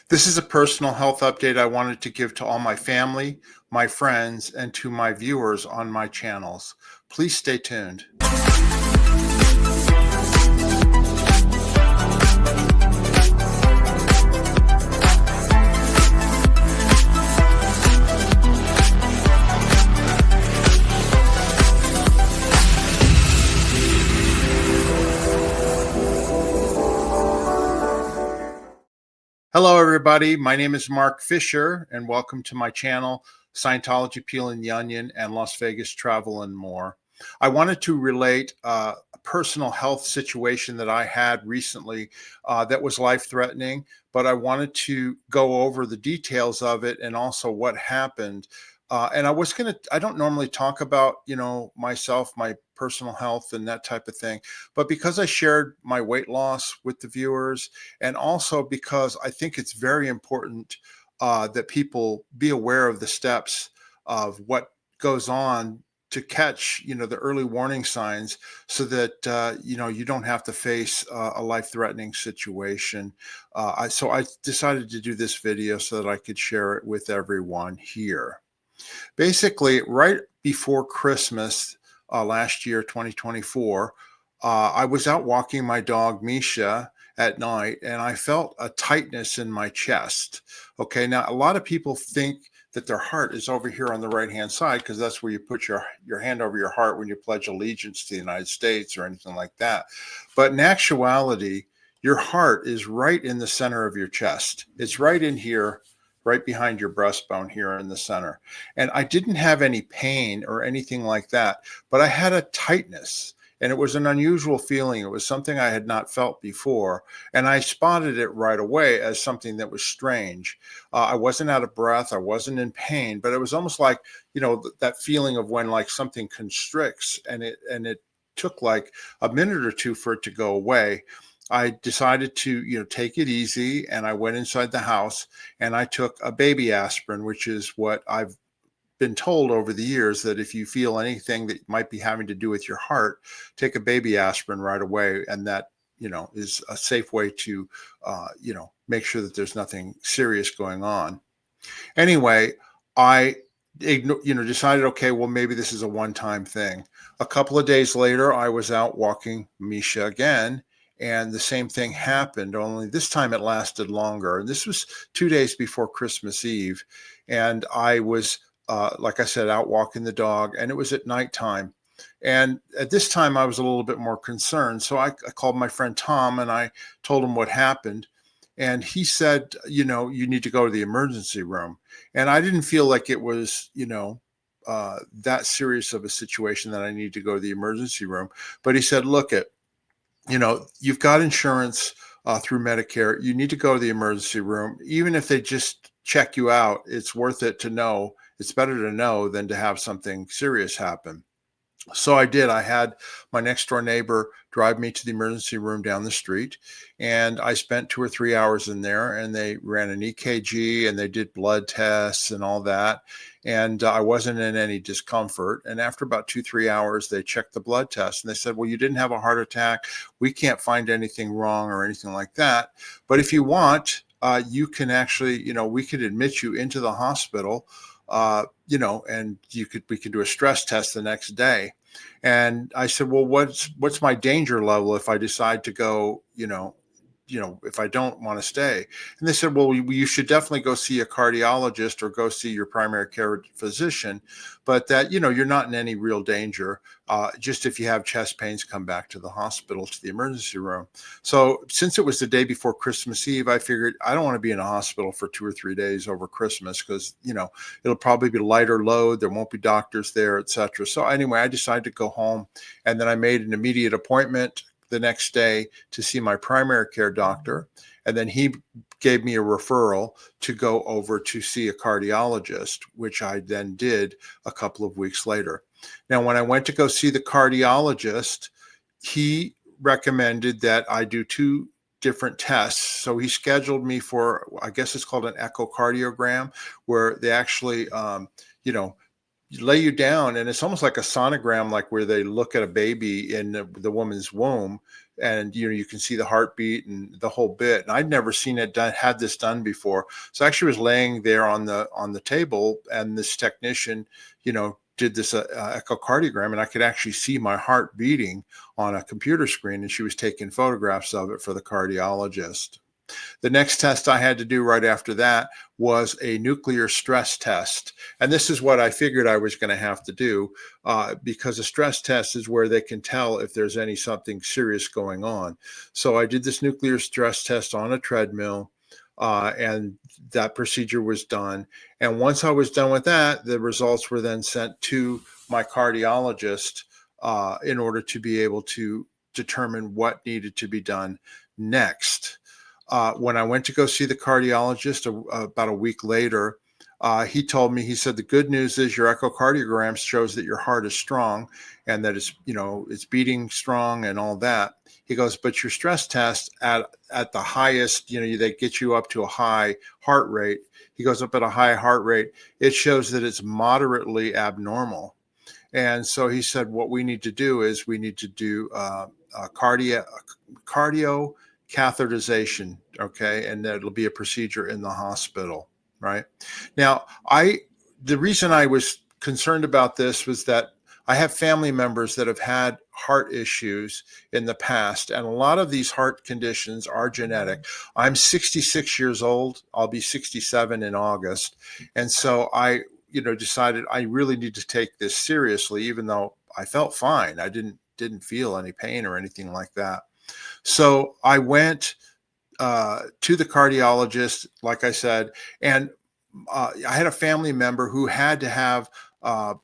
This is a personal health update I wanted to give to all my family, my friends, and to my viewers on my channels. Please stay tuned. Hello, everybody. My name is Mark Fisher, and welcome to my channel, Scientology Peeling the Onion and Las Vegas Travel and More. I wanted to relate a personal health situation that I had recently that was life-threatening, but I wanted to go over the details of it and also what happened. And I don't normally talk about, myself, my personal health and that type of thing, but because I shared my weight loss with the viewers, and also because I think it's very important that people be aware of the steps of what goes on to catch, the early warning signs so that, you don't have to face a life-threatening situation. So I decided to do this video so that I could share it with everyone here. Basically, right before Christmas last year, 2024, I was out walking my dog, Misha, at night, and I felt a tightness in my chest. Okay, now a lot of people think that their heart is over here on the right-hand side because that's where you put your hand over your heart when you pledge allegiance to the United States or anything like that. But in actuality, your heart is right in the center of your chest. It's right in here, right behind your breastbone here in the center. And I didn't have any pain or anything like that, but I had a tightness, and it was an unusual feeling. It was something I had not felt before, and I spotted it right away as something that was strange. I wasn't out of breath. I wasn't in pain, but it was almost like, that feeling of when like something constricts, and it took like a minute or two for it to go away. I decided to, take it easy, and I went inside the house and I took a baby aspirin, which is what I've been told over the years, that if you feel anything that might be having to do with your heart, take a baby aspirin right away. And that, is a safe way to, make sure that there's nothing serious going on. Anyway, I decided, okay, well, maybe this is a one-time thing. A couple of days later, I was out walking Misha again, and the same thing happened, only this time it lasted longer. And this was 2 days before Christmas Eve. And I was, like I said, out walking the dog, and it was at nighttime. And at this time, I was a little bit more concerned. So I called my friend Tom, and I told him what happened. And he said, you need to go to the emergency room. And I didn't feel like it was, that serious of a situation that I need to go to the emergency room. But he said, look, you've got insurance through Medicare. You need to go to the emergency room. Even if they just check you out, it's worth it to know. It's better to know than to have something serious happen. So I did. I had my next door neighbor drive me to the emergency room down the street, and I spent 2 or 3 hours in there, and they ran an EKG and they did blood tests and all that. And I wasn't in any discomfort. And after about 2, 3 hours, they checked the blood test and they said, well, you didn't have a heart attack. We can't find anything wrong or anything like that. But if you want, you can actually, we could admit you into the hospital, and we could do a stress test the next day. And I said, well, what's my danger level if I decide to go, if I don't want to stay? And they said, well, you should definitely go see a cardiologist or go see your primary care physician, but that, you're not in any real danger. Just if you have chest pains, come back to the hospital, to the emergency room. So since it was the day before Christmas Eve, I figured I don't want to be in a hospital for 2 or 3 days over Christmas because, it'll probably be lighter load. There won't be doctors there, etc. So anyway, I decided to go home, and then I made an immediate appointment the next day to see my primary care doctor. And then he gave me a referral to go over to see a cardiologist, which I then did a couple of weeks later. Now, when I went to go see the cardiologist, he recommended that I do 2 different tests. So he scheduled me for, I guess it's called an echocardiogram, where they actually, lay you down, and it's almost like a sonogram, like where they look at a baby in the woman's womb, and you can see the heartbeat and the whole bit. And I'd never seen it done, had this done before. So I actually was laying there on the table, and this technician, did this echocardiogram, and I could actually see my heart beating on a computer screen, and she was taking photographs of it for the cardiologist. The next test I had to do right after that was a nuclear stress test. And this is what I figured I was going to have to do, because a stress test is where they can tell if there's something serious going on. So I did this nuclear stress test on a treadmill, and that procedure was done. And once I was done with that, the results were then sent to my cardiologist, in order to be able to determine what needed to be done next. When I went to go see the cardiologist about a week later, he told me, he said, the good news is your echocardiogram shows that your heart is strong and that it's beating strong and all that. He goes, but your stress test at the highest, they get you up to a high heart rate. He goes, up at a high heart rate, it shows that it's moderately abnormal. And so he said, what we need to do is we need to do cardio catheterization, okay? And that'll be a procedure in the hospital, right? Now, the reason I was concerned about this was that I have family members that have had heart issues in the past, and a lot of these heart conditions are genetic. I'm 66 years old. I'll be 67 in August. And so I, decided I really need to take this seriously, even though I felt fine. I didn't feel any pain or anything like that. So I went to the cardiologist, like I said, and I had a family member who had to have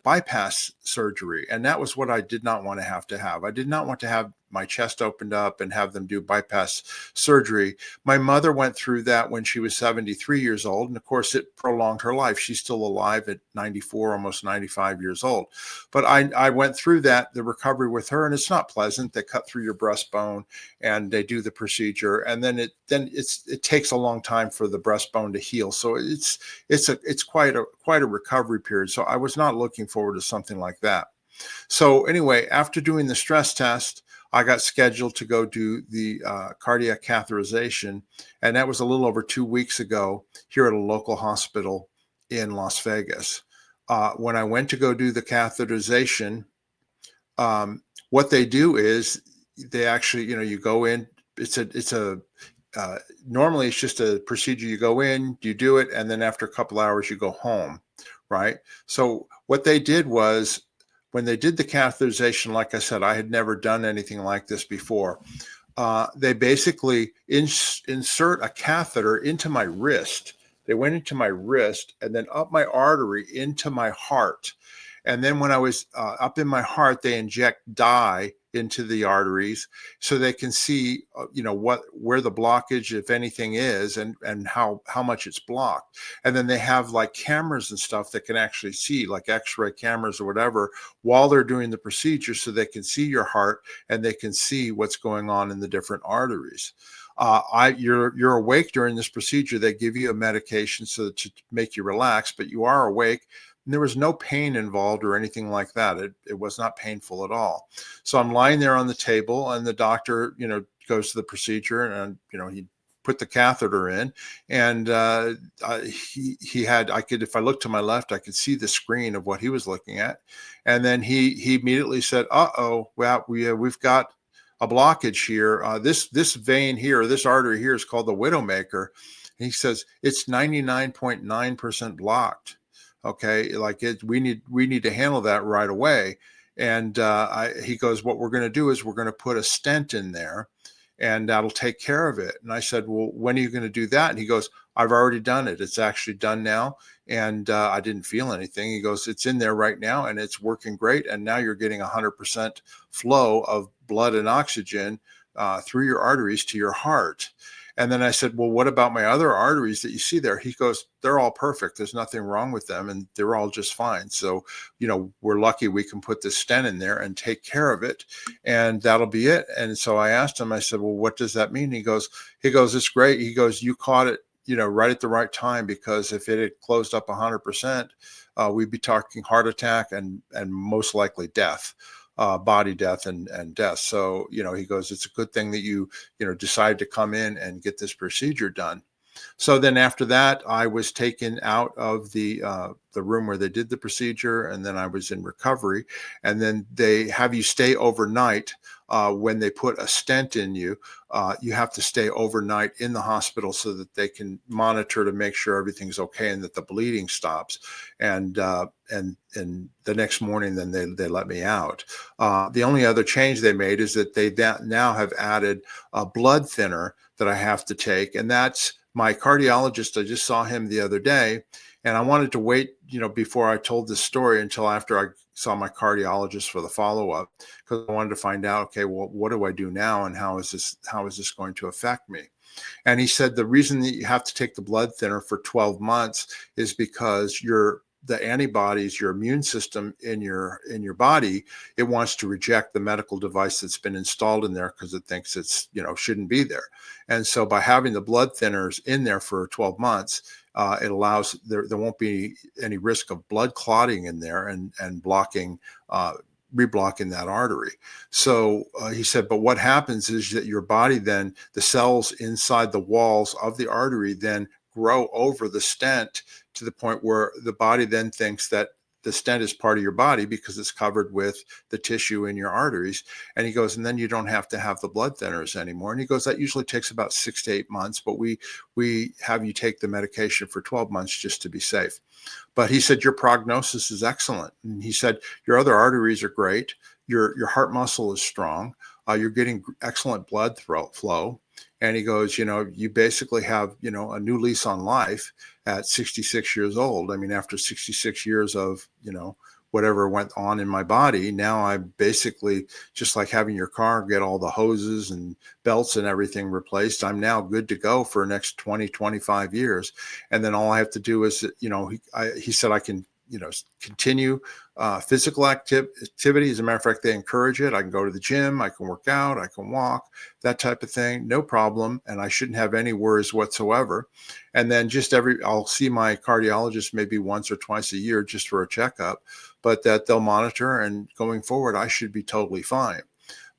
bypass surgery, and that was what I did not want to have. I did not want to have my chest opened up and have them do bypass surgery. My mother went through that when she was 73 years old, and of course it prolonged her life. She's still alive at 94, almost 95 years old. But I went through the recovery with her, and it's not pleasant. They cut through your breastbone and they do the procedure, and then it takes a long time for the breastbone to heal. So it's quite a recovery period. So I was not looking forward to something like that. So anyway, after doing the stress test, I got scheduled to go do the cardiac catheterization, and that was a little over 2 weeks ago here at a local hospital in Las Vegas. When I went to go do the catheterization, what they do is they actually, you go in. Normally it's just a procedure. You go in, you do it, and then after a couple hours you go home, right? So what they did was, when they did the catheterization, like I said, I had never done anything like this before. They basically insert a catheter into my wrist. They went into my wrist and then up my artery into my heart. And then when I was up in my heart, they inject dye into the arteries so they can see, where the blockage, if anything, is, and how much it's blocked. And then they have like cameras and stuff that can actually see, like X-ray cameras or whatever, while they're doing the procedure, so they can see your heart and they can see what's going on in the different arteries. You're awake during this procedure. They give you a medication to make you relax, but you are awake. And there was no pain involved or anything like that. It was not painful at all. So I'm lying there on the table, and the doctor, goes to the procedure, and he put the catheter in, and he had, if I looked to my left, I could see the screen of what he was looking at, and then he immediately said, "Uh-oh, well, we've got a blockage here. This vein here, this artery here is called the Widowmaker." And he says it's 99.9% blocked. Okay, we need to handle that right away. And he goes, what we're going to do is we're going to put a stent in there, and that'll take care of it. And I said, well, when are you going to do that? And he goes, I've already done it. It's actually done now. And I didn't feel anything. He goes, it's in there right now, and it's working great. And now you're getting 100% flow of blood and oxygen through your arteries to your heart. And then I said, well, what about my other arteries that you see there? He goes, they're all perfect. There's nothing wrong with them, and they're all just fine. So, we're lucky we can put this stent in there and take care of it, and that'll be it. And so I asked him, I said, well, what does that mean? He goes, it's great. He goes, you caught it, right at the right time, because if it had closed up 100%, we'd be talking heart attack and most likely death. body death and death. So, he goes, it's a good thing that you decided to come in and get this procedure done. So then after that, I was taken out of the room where they did the procedure, and then I was in recovery. And then they have you stay overnight. When they put a stent in you, you have to stay overnight in the hospital so that they can monitor to make sure everything's okay and that the bleeding stops. And the next morning, then they let me out. The only other change they made is that they now have added a blood thinner that I have to take, and that's my cardiologist. I just saw him the other day, and I wanted to wait, before I told this story until after I saw my cardiologist for the follow-up, because I wanted to find out, okay, well, what do I do now, and how is this going to affect me? And he said the reason that you have to take the blood thinner for 12 months is because the antibodies, your immune system in your body, it wants to reject the medical device that's been installed in there because it thinks it's, shouldn't be there. And so by having the blood thinners in there for 12 months, it allows, there won't be any risk of blood clotting in there and blocking, reblocking that artery. So he said, but what happens is that your body then, the cells inside the walls of the artery then grow over the stent to the point where the body then thinks that the stent is part of your body because it's covered with the tissue in your arteries. And he goes, and then you don't have to have the blood thinners anymore. And he goes, that usually takes about 6 to 8 months, but we have you take the medication for 12 months just to be safe. But he said, your prognosis is excellent. And he said, your other arteries are great. Your heart muscle is strong. You're getting excellent blood flow. And he goes, you basically have, a new lease on life at 66 years old. I mean, after 66 years of, whatever went on in my body, now I basically, just like having your car get all the hoses and belts and everything replaced, I'm now good to go for the next 20, 25 years. And then all I have to do is, he said I can, continue physical activity. As a matter of fact, they encourage it. I can go to the gym, I can work out, I can walk, that type of thing, no problem. And I shouldn't have any worries whatsoever. And then I'll see my cardiologist maybe once or twice a year just for a checkup, but that they'll monitor, and going forward, I should be totally fine.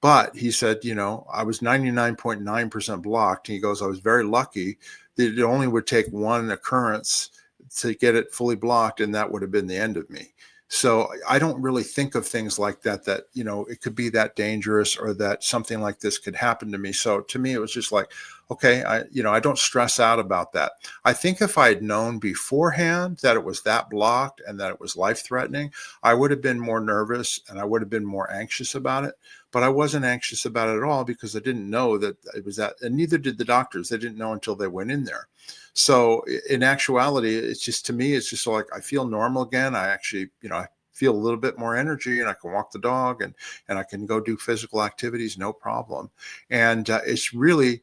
But he said, I was 99.9% blocked. He goes, I was very lucky that it only would take one occurrence to get it fully blocked, and that would have been the end of me. So I don't really think of things like that, it could be that dangerous or that something like this could happen to me. So to me, it was just like, okay, I don't stress out about that. I think if I had known beforehand that it was that blocked and that it was life-threatening, I would have been more nervous and I would have been more anxious about it. But I wasn't anxious about it at all because I didn't know that it was that, and neither did the doctors. They didn't know until they went in there. So in actuality, it's just, to me, it's just like I feel normal again. I actually, I feel a little bit more energy, and I can walk the dog, and I can go do physical activities, no problem. And it's really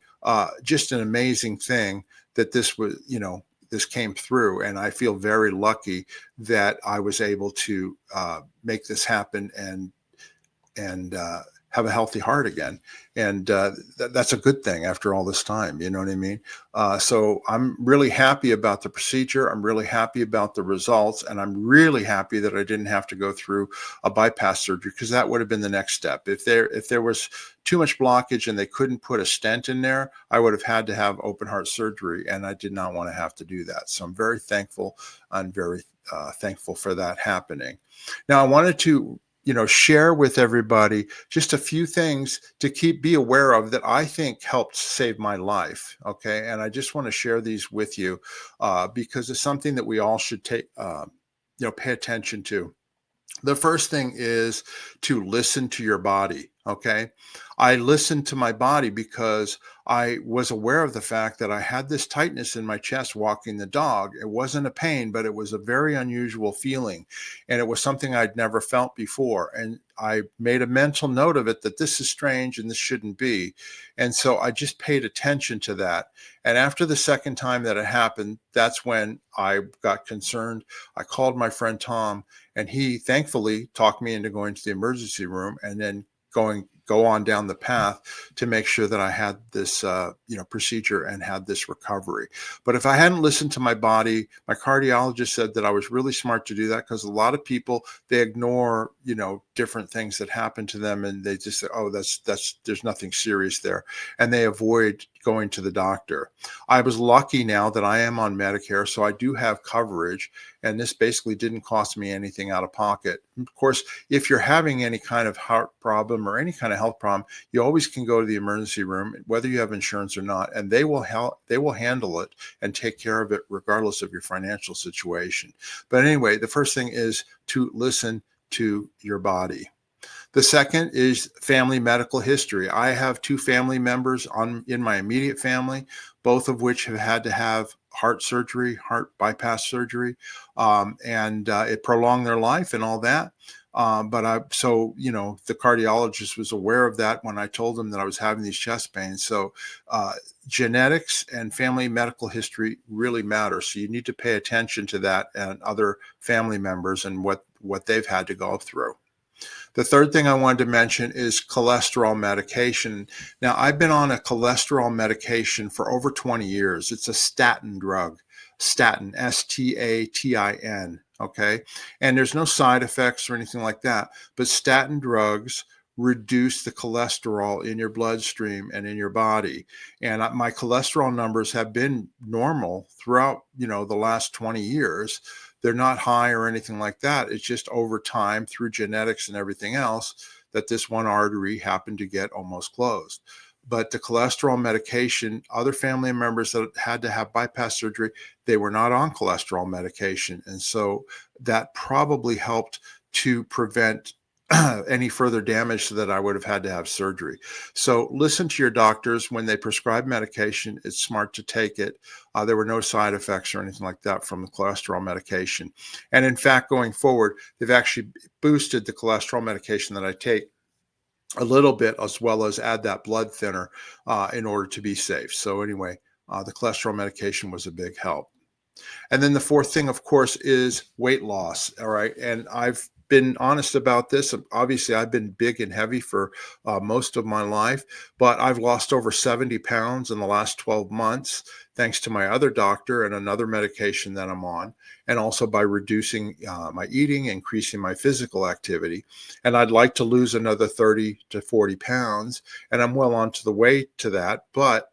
just an amazing thing that this was, this came through. And I feel very lucky that I was able to make this happen and have a healthy heart again. And that's a good thing after all this time, you know what I mean? So I'm really happy about the procedure. I'm really happy about the results. And I'm really happy that I didn't have to go through a bypass surgery, because that would have been the next step. If there was too much blockage and they couldn't put a stent in there, I would have had to have open heart surgery. And I did not want to have to do that. So I'm very thankful. I'm very thankful for that happening. Now, I wanted to share with everybody just a few things to be aware of that I think helped save my life. Okay. And I just want to share these with you because it's something that we all should pay attention to. The first thing is to listen to your body. Okay. I listened to my body because I was aware of the fact that I had this tightness in my chest walking the dog. It wasn't a pain, but it was a very unusual feeling. And it was something I'd never felt before. And I made a mental note of it, that this is strange and this shouldn't be. And so I just paid attention to that. And after the second time that it happened, that's when I got concerned. I called my friend Tom, and he thankfully talked me into going to the emergency room and then go on down the path to make sure that I had this, procedure and had this recovery. But if I hadn't listened to my body, my cardiologist said that I was really smart to do that, because a lot of people, they ignore, different things that happen to them, and they just say, oh, there's nothing serious there, and they avoid going to the doctor. I was lucky now that I am on Medicare, so I do have coverage, and this basically didn't cost me anything out of pocket. Of course, if you're having any kind of heart problem or any kind of health problem, you always can go to the emergency room, whether you have insurance or not, and they will handle it and take care of it regardless of your financial situation. But anyway, the first thing is to listen to your body. The second is family medical history. I have 2 family members in my immediate family, both of which have had to have heart surgery, heart bypass surgery, and it prolonged their life and all that. The cardiologist was aware of that when I told him that I was having these chest pains. So genetics and family medical history really matter. So you need to pay attention to that and other family members and what they've had to go through. The third thing I wanted to mention is cholesterol medication. Now, I've been on a cholesterol medication for over 20 years. It's a statin drug, statin, S-T-A-T-I-N, okay? And there's no side effects or anything like that, but statin drugs reduce the cholesterol in your bloodstream and in your body. And my cholesterol numbers have been normal throughout, the last 20 years. They're not high or anything like that. It's just over time, through genetics and everything else, that this one artery happened to get almost closed. But the cholesterol medication, other family members that had to have bypass surgery, they were not on cholesterol medication. And so that probably helped to prevent any further damage, so that I would have had to have surgery. So listen to your doctors when they prescribe medication. It's smart to take it. There were no side effects or anything like that from the cholesterol medication. And in fact, going forward, they've actually boosted the cholesterol medication that I take a little bit, as well as add that blood thinner in order to be safe. So anyway, the cholesterol medication was a big help. And then the fourth thing, of course, is weight loss. All right. And I've been honest about this. Obviously, I've been big and heavy for most of my life, but I've lost over 70 pounds in the last 12 months, thanks to my other doctor and another medication that I'm on, and also by reducing my eating, increasing my physical activity. And I'd like to lose another 30 to 40 pounds, and I'm well on to the way to that. But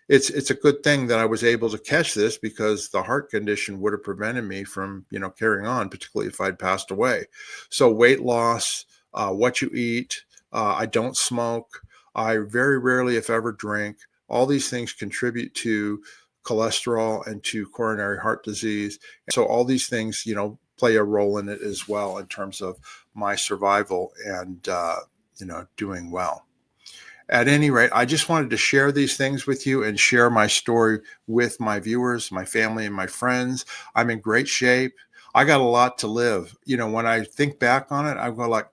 it's a good thing that I was able to catch this, because the heart condition would have prevented me from, carrying on, particularly if I'd passed away. So weight loss, what you eat, I don't smoke. I very rarely, if ever, drink. All these things contribute to cholesterol and to coronary heart disease. So all these things, play a role in it as well, in terms of my survival and, doing well. At any rate, I just wanted to share these things with you and share my story with my viewers, my family, and my friends. I'm in great shape. I got a lot to live. When I think back on it, I go like,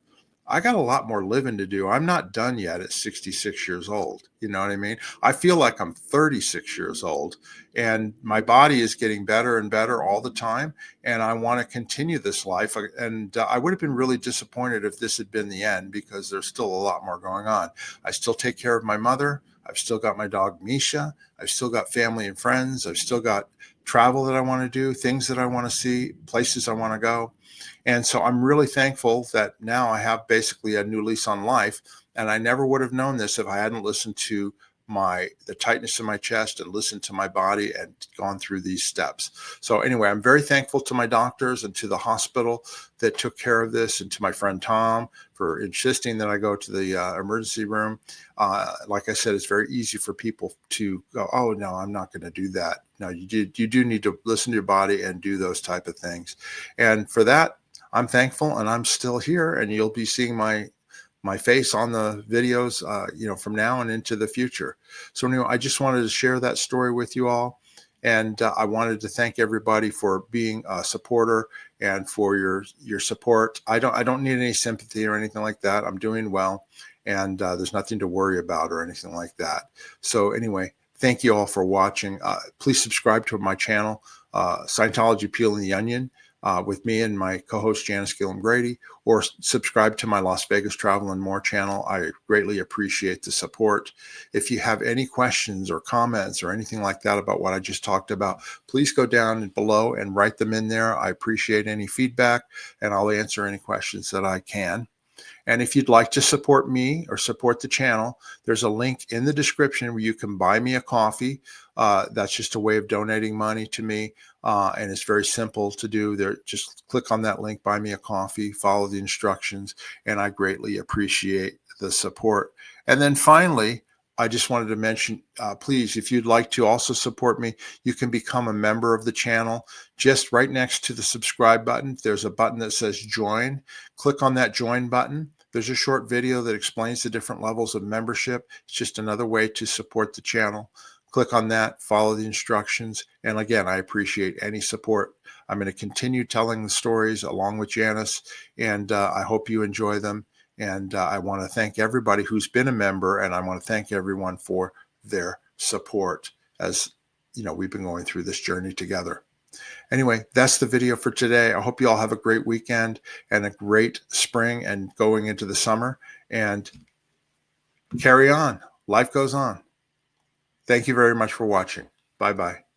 I got a lot more living to do. I'm not done yet at 66 years old. You know what I mean? I feel like I'm 36 years old, and my body is getting better and better all the time. And I want to continue this life. And I would have been really disappointed if this had been the end, because there's still a lot more going on. I still take care of my mother. I've still got my dog, Misha. I've still got family and friends. I've still got travel that I want to do, things that I want to see, places I want to go. And so I'm really thankful that now I have basically a new lease on life. And I never would have known this if I hadn't listened to the tightness in my chest and listened to my body and gone through these steps. So anyway, I'm very thankful to my doctors and to the hospital that took care of this, and to my friend Tom for insisting that I go to the emergency room. Like I said, it's very easy for people to go, oh, no, I'm not going to do that. No, you do need to listen to your body and do those type of things. And for that, I'm thankful, and I'm still here, and you'll be seeing my face on the videos, from now and into the future. So anyway, I just wanted to share that story with you all. And I wanted to thank everybody for being a supporter and for your support. I don't need any sympathy or anything like that. I'm doing well, and there's nothing to worry about or anything like that. So anyway, thank you all for watching. Please subscribe to my channel, Scientology Peeling the Onion. with me and my co-host Janice Gillum Grady, or subscribe to my Las Vegas Travel and More channel. I greatly appreciate the support. If you have any questions or comments or anything like that about what I just talked about, please go down below and write them in there. I appreciate any feedback, and I'll answer any questions that I can. And if you'd like to support me or support the channel, there's a link in the description where you can buy me a coffee. That's just a way of donating money to me. And it's very simple to do. There, just click on that link, buy me a coffee, follow the instructions, and I greatly appreciate the support. And then finally, I just wanted to mention, please, if you'd like to also support me, you can become a member of the channel. Just right next to the subscribe button, there's a button that says join. Click on that join button. There's a short video that explains the different levels of membership. It's just another way to support the channel. Click on that, follow the instructions. And again, I appreciate any support. I'm going to continue telling the stories along with Janice, and I hope you enjoy them. And I want to thank everybody who's been a member, and I want to thank everyone for their support as we've been going through this journey together. Anyway, that's the video for today. I hope you all have a great weekend and a great spring and going into the summer, and carry on. Life goes on. Thank you very much for watching. Bye-bye.